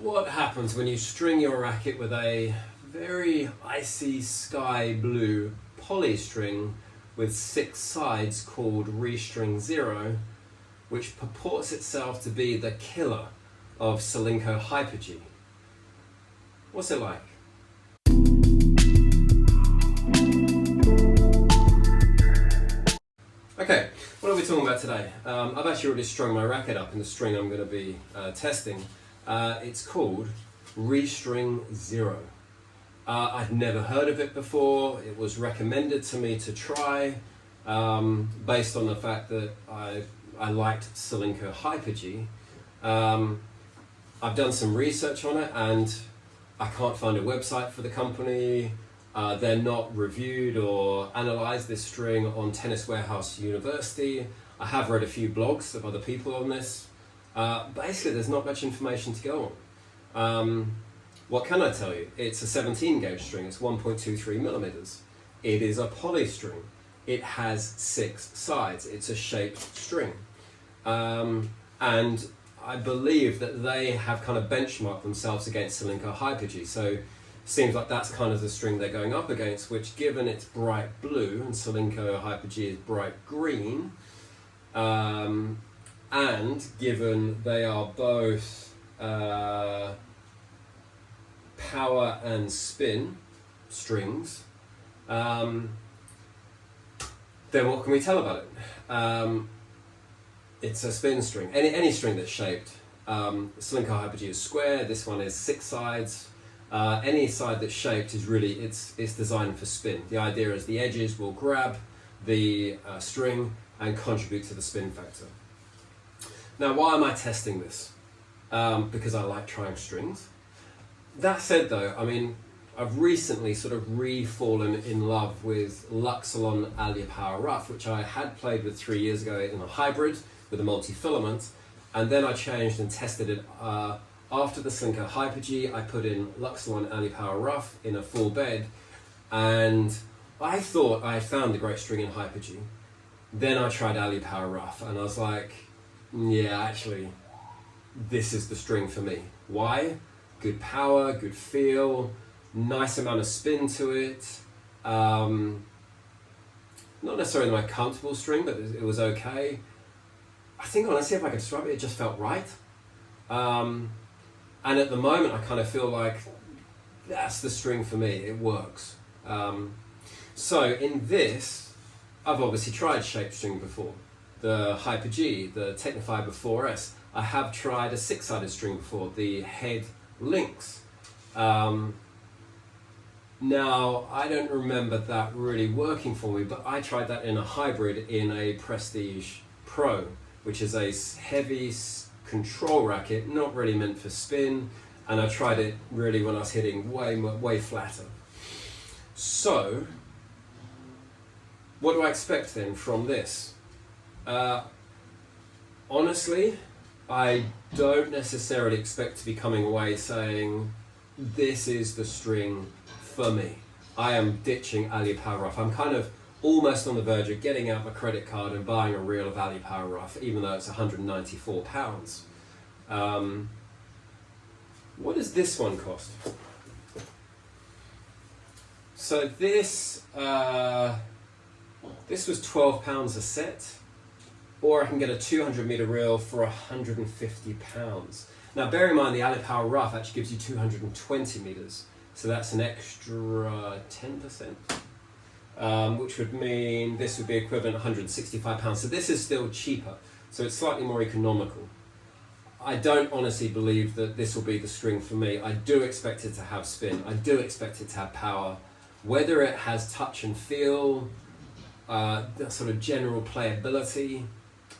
what happens when you string your racket with a very icy sky blue poly string with 6 sides called Restring Zero, which purports itself to be the killer of Solinco Hyper-G. What's it like? Okay, what are we talking about today? I've actually already strung my racket up in the string I'm going to be testing. It's called Restring Zero. I'd never heard of it before. It was recommended to me to try based on the fact that I liked Solinco Hyper-G. I've done some research on it and I can't find a website for the company. They're not reviewed or analysed this string on Tennis Warehouse University. I have read a few blogs of other people on this. Basically, there's not much information to go on. What can I tell you? It's a 17 gauge string. It's 1.23 millimeters. It is a poly string. It has 6 sides. It's a shaped string. And I believe that they have kind of benchmarked themselves against Solinco Hyper-G. So seems like that's kind of the string they're going up against, which given it's bright blue and Solinco Hyper-G is bright green, and given they are both power and spin strings, then what can we tell about it? It's a spin string. Any string that's shaped. Solinco Hyper-G is square. This one is 6 sides. Any side that's shaped is really it's designed for spin. The idea is the edges will grab the string and contribute to the spin factor. Now, why am I testing this? Because I like trying strings. That said, though, I mean, I've recently sort of re-fallen in love with Luxolon Alia Power Rough, which I had played with 3 years ago in a hybrid with a multi-filament, and then I changed and tested it after the Solinco Hyper-G. I put in Luxolon Alia Power Rough in a full bed, and I thought I had found the great string in Hyper-G. Then I tried Alia Power Rough, and I was like, yeah, actually, this is the string for me. Why? Good power, good feel, nice amount of spin to it. Not necessarily my comfortable string, but it was okay. I think honestly, if I could describe it, it just felt right. And at the moment, I kind of feel like that's the string for me. It works. So in this, I've obviously tried shaped string before. The Hyper-G, the Technofiber 4S. I have tried a 6-sided string before, the Head Lynx. Now, I don't remember that really working for me, but I tried that in a hybrid in a Prestige Pro, which is a heavy control racket, not really meant for spin, and I tried it really when I was hitting way flatter. So, what do I expect then from this? Honestly, I don't necessarily expect to be coming away saying, this is the string for me. I am ditching Alia Power Rough. I'm kind of almost on the verge of getting out my credit card and buying a reel of Alia Power Rough, even though it's £194. What does this one cost? So this was £12 a set, or I can get a 200 meter reel for £150. Now bear in mind the Alia Power Rough actually gives you 220 meters, so that's an extra 10%. Which would mean this would be equivalent £165. So this is still cheaper, so it's slightly more economical. I don't honestly believe that this will be the string for me. I do expect it to have spin. I do expect it to have power. Whether it has touch and feel, that sort of general playability,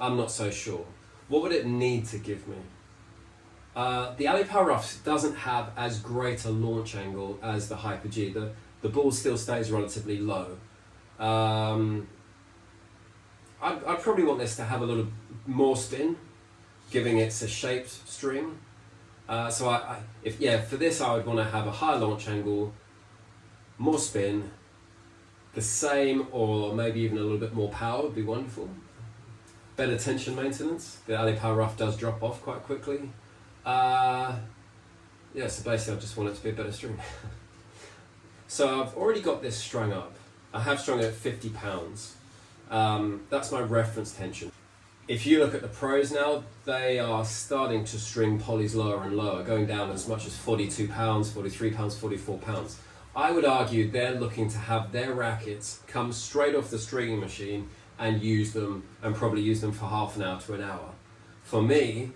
I'm not so sure. What would it need to give me? The Alia Power Rough doesn't have as great a launch angle as the Hyper-G. The ball still stays relatively low. I'd probably want this to have a little more spin, giving it a shaped string. So for this I would want to have a higher launch angle, more spin, the same or maybe even a little bit more power would be wonderful. Better tension maintenance. The Alia Power Rough does drop off quite quickly. yeah, so basically I just want it to be a better string. So I've already got this strung up. I have strung it at 50 pounds. That's my reference tension. If you look at the pros now, they are starting to string polys lower and lower, going down as much as 42 pounds, 43 pounds, 44 pounds. I would argue they're looking to have their rackets come straight off the stringing machine and use them, and probably use them for half an hour to an hour. For me,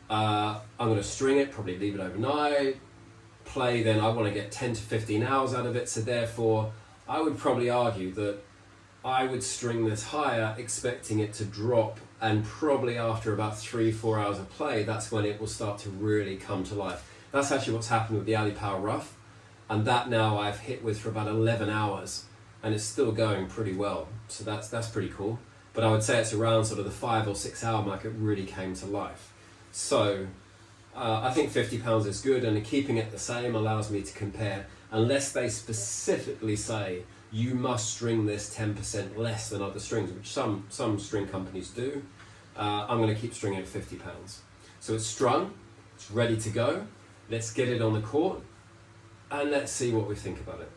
I'm going to string it, probably leave it overnight, play, then I want to get 10 to 15 hours out of it, so therefore I would probably argue that I would string this higher, expecting it to drop, and probably after about 3-4 hours of play, that's when it will start to really come to life. That's actually what's happened with the Ali Power Rough, and that now I've hit with for about 11 hours, and it's still going pretty well, so that's pretty cool. But I would say it's around sort of the 5 or 6 hour mark it really came to life. So I think 50 pounds is good, and keeping it the same allows me to compare, unless they specifically say you must string this 10% less than other strings, which some string companies do. I'm going to keep stringing at 50 pounds. So it's strung, it's ready to go. Let's get it on the court, and let's see what we think about it.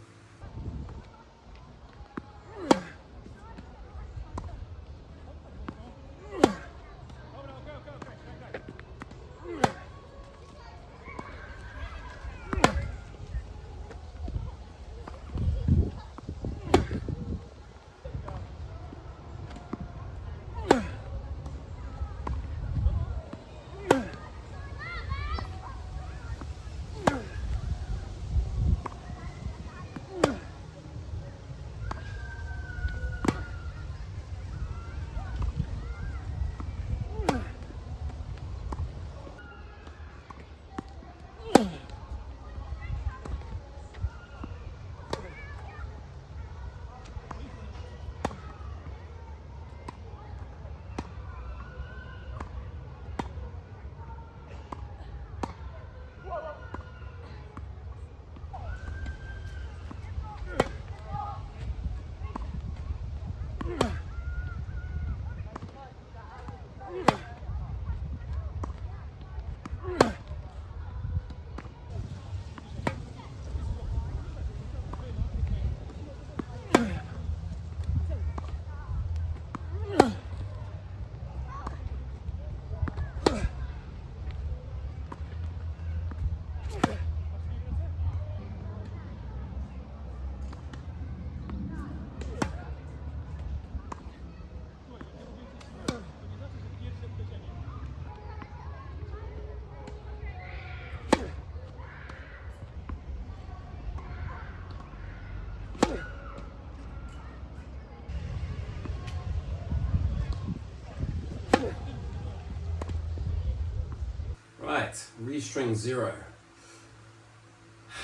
Right, Restring Zero.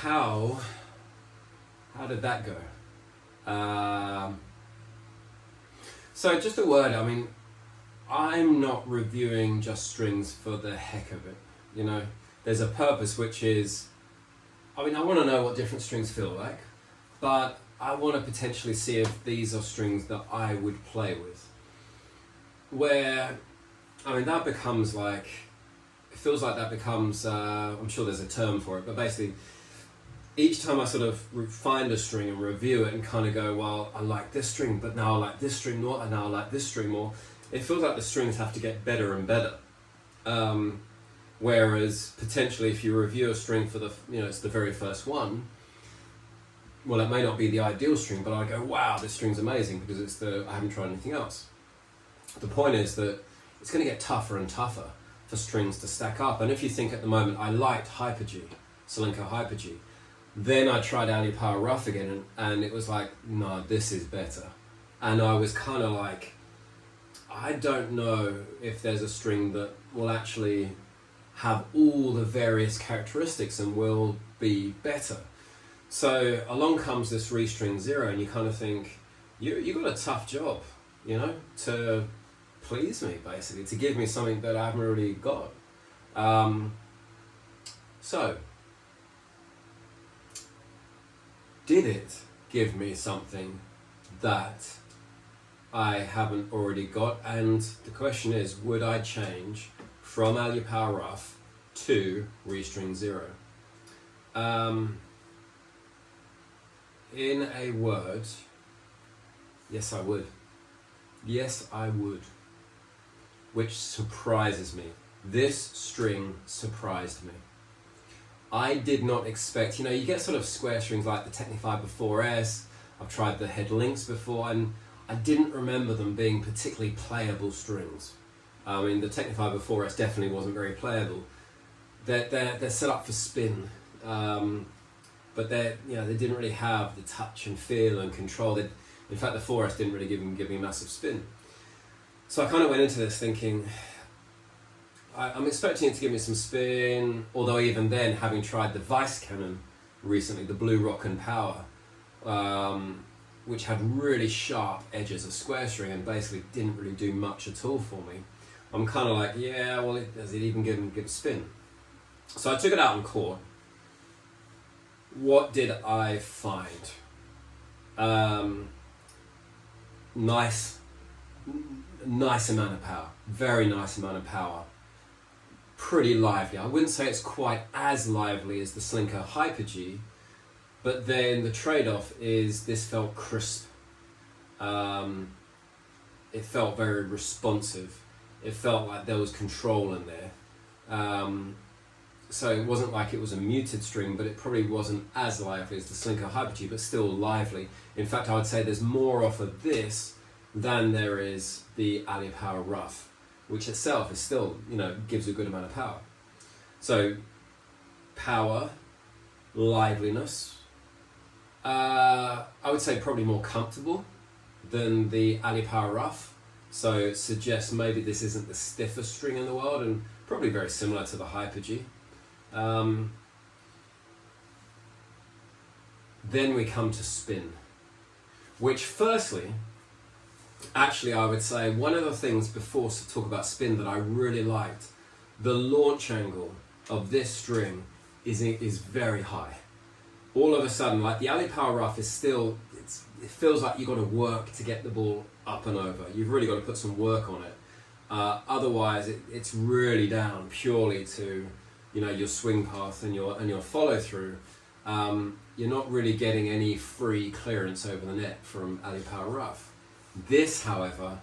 How did that go? So just a word, I mean, I'm not reviewing just strings for the heck of it, you know. There's a purpose, which is, I mean, I want to know what different strings feel like, but I want to potentially see if these are strings that I would play with. Where, I mean, that becomes like, it feels like that becomes, I'm sure there's a term for it, but basically, each time I sort of find a string and review it and kind of go, well, I like this string, but now I like this string more, and now I like this string more, it feels like the strings have to get better and better. Whereas potentially if you review a string for the, you know, it's the very first one, well, it may not be the ideal string, but I go, wow, this string's amazing because it's I haven't tried anything else. The point is that it's going to get tougher and tougher for strings to stack up. And if you think at the moment, I liked Hyper G, Solinco Hyper G, then I tried Ali Power Rough again, and it was like, no, this is better. And I was kind of like, I don't know if there's a string that will actually have all the various characteristics and will be better. So along comes this Restring Zero, and you kind of think, you got a tough job, you know, to please me, basically, to give me something that I haven't really got. So, did it give me something that I haven't already got? And the question is, would I change from Ali Power Rough to Restring Zero? In a word, yes I would. Yes I would. Which surprises me. This string surprised me. I did not expect, you get sort of square strings like the Technifiber 4S, I've tried the Head Links before, and I didn't remember them being particularly playable strings. I mean, the Technifiber 4S definitely wasn't very playable. They're set up for spin, but they didn't really have the touch and feel and control. In fact, the 4S didn't really give me a massive spin. So I kind of went into this thinking, I'm expecting it to give me some spin, although even then, having tried the Vice Cannon recently, the Blue Rock and Power, which had really sharp edges of square string and basically didn't really do much at all for me, I'm kind of like, yeah, well, does it even give a spin? So I took it out on chord. What did I find? Nice amount of power, very nice amount of power. Pretty lively. I wouldn't say it's quite as lively as the Slinker Hyper-G, but then the trade-off is this felt crisp. It felt very responsive. It felt like there was control in there. So it wasn't like it was a muted string, but it probably wasn't as lively as the Slinker Hyper-G, but still lively. In fact, I would say there's more off of this than there is the Ali Power Rough, which itself is still, gives a good amount of power. So, power, liveliness, I would say probably more comfortable than the Ali Power Rough. So it suggests maybe this isn't the stiffest string in the world, and probably very similar to the Hyper-G. Then we come to spin, which firstly, actually I would say one of the things before to talk about spin that I really liked, the launch angle of this string is very high. All of a sudden, like the Ali Power Rough is still, it feels like you've got to work to get the ball up and over. You've really got to put some work on it. Otherwise, it's really down purely to your swing path and your follow through. You're not really getting any free clearance over the net from Ali Power Rough. This, however,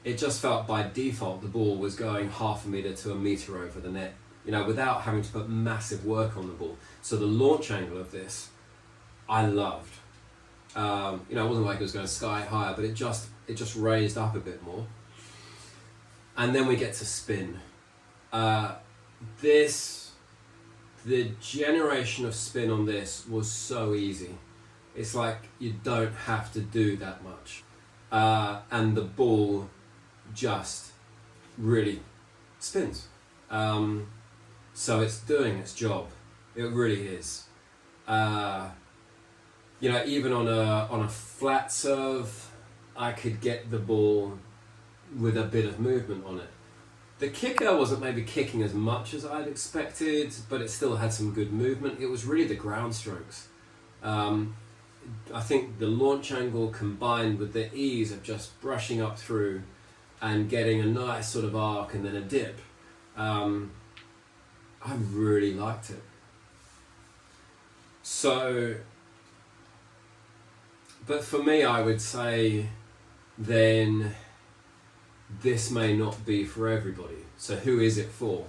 it just felt by default the ball was going 0.5 meter to 1 meter over the net, without having to put massive work on the ball. So the launch angle of this, I loved. It wasn't like it was going sky higher, but it just raised up a bit more. And then we get to spin. The generation of spin on this was so easy. It's like you don't have to do that much. And the ball just really spins. So it's doing its job. It really is. Even on a flat serve, I could get the ball with a bit of movement on it. The kicker wasn't maybe kicking as much as I'd expected, but it still had some good movement. It was really the ground strokes. I think the launch angle combined with the ease of just brushing up through and getting a nice sort of arc and then a dip, I really liked it. So, but for me, I would say then this may not be for everybody. So who is it for?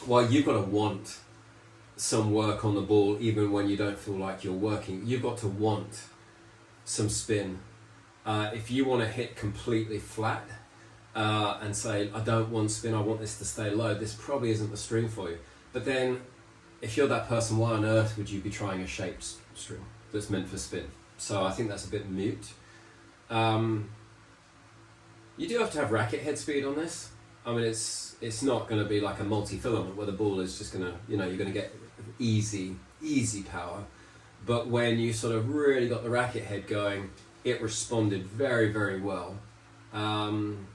Well, you've got to want some work on the ball even when you don't feel like you're working. You've got to want some spin. If you want to hit completely flat and say, I don't want spin, I want this to stay low, this probably isn't the string for you. But then, if you're that person, why on earth would you be trying a shaped string that's meant for spin? So I think that's a bit mute. You do have to have racket head speed on this. I mean, it's not going to be like a multi-filament where the ball is just going to, you're going to get easy power. But when you sort of really got the racket head going, it responded very, very well. And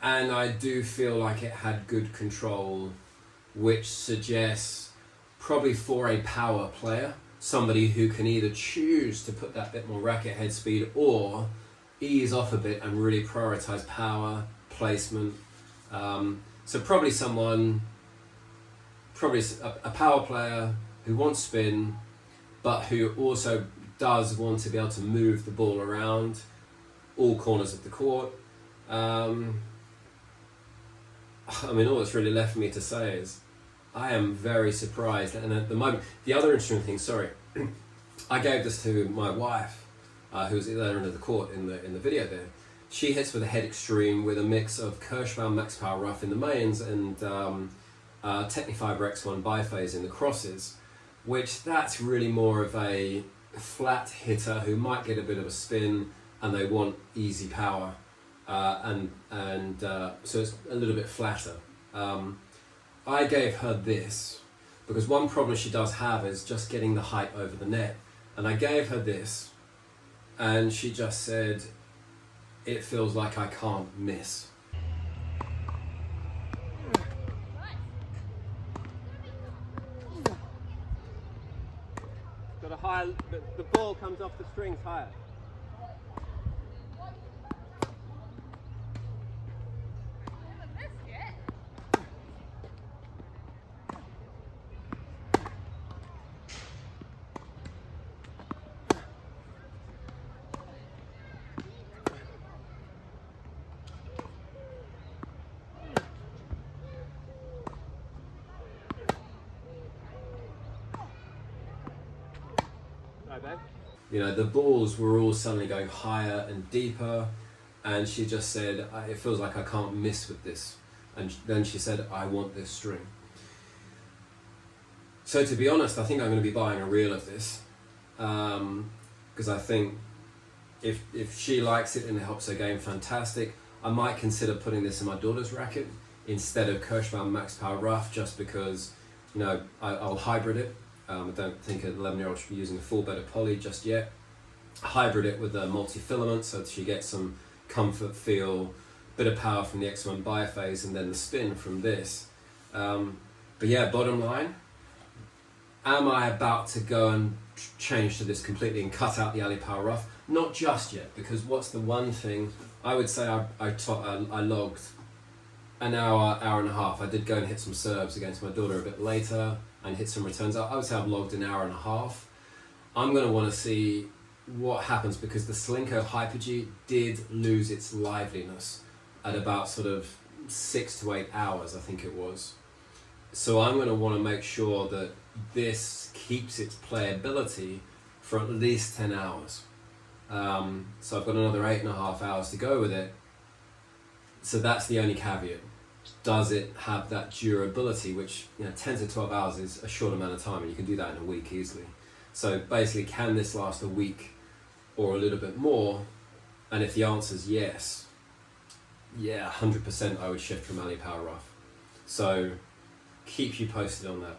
I do feel like it had good control, which suggests probably for a power player, somebody who can either choose to put that bit more racket head speed or ease off a bit and really prioritize power, placement. So probably someone probably a power player who wants spin, but who also does want to be able to move the ball around all corners of the court. I mean, all that's really left for me to say is I am very surprised. And at the moment, the other interesting thing, sorry, I gave this to my wife, who was at the other end of the court in the video there. She hits with a head extreme with a mix of Kirschbaum max power rough in the mains and Technifiber X1 biphase in the crosses, which that's really more of a flat hitter who might get a bit of a spin and they want easy power, so it's a little bit flatter. I gave her this because one problem she does have is just getting the height over the net, and I gave her this and she just said, it feels like I can't miss. Got a higher, the ball comes off the strings higher. You know, the balls were all suddenly going higher and deeper, and she just said, it feels like I can't miss with this. And then she said, I want this string. So to be honest, I think I'm going to be buying a reel of this, because I think if she likes it and it helps her game, fantastic. I might consider putting this in my daughter's racket instead of Kirschbaum Max Power Rough, just because, you know, I'll hybrid it. I don't think an 11-year-old should be using a full bed of poly just yet. Hybrid it with a multi-filament so that she gets some comfort, feel, bit of power from the X1 biphase, and then the spin from this. But yeah, bottom line, am I about to go and change to this completely and cut out the alley power rough? Not just yet, because what's the one thing, I would say I logged an hour and a half. I did go and hit some serves against my daughter a bit later and hit some returns. I would say I've logged an hour and a half. I'm going to want to see what happens, because the Slinko Hyper-G did lose its liveliness at about sort of 6 to 8 hours, I think it was. So I'm going to want to make sure that this keeps its playability for at least 10 hours. So I've got another 8.5 hours to go with it. So that's the only caveat. Does it have that durability, which, you know, 10 to 12 hours is a short amount of time, and you can do that in a week easily. So basically, can this last a week or a little bit more? And if the answer is yes, yeah, 100% I would shift from alley power rough. So keep you posted on that.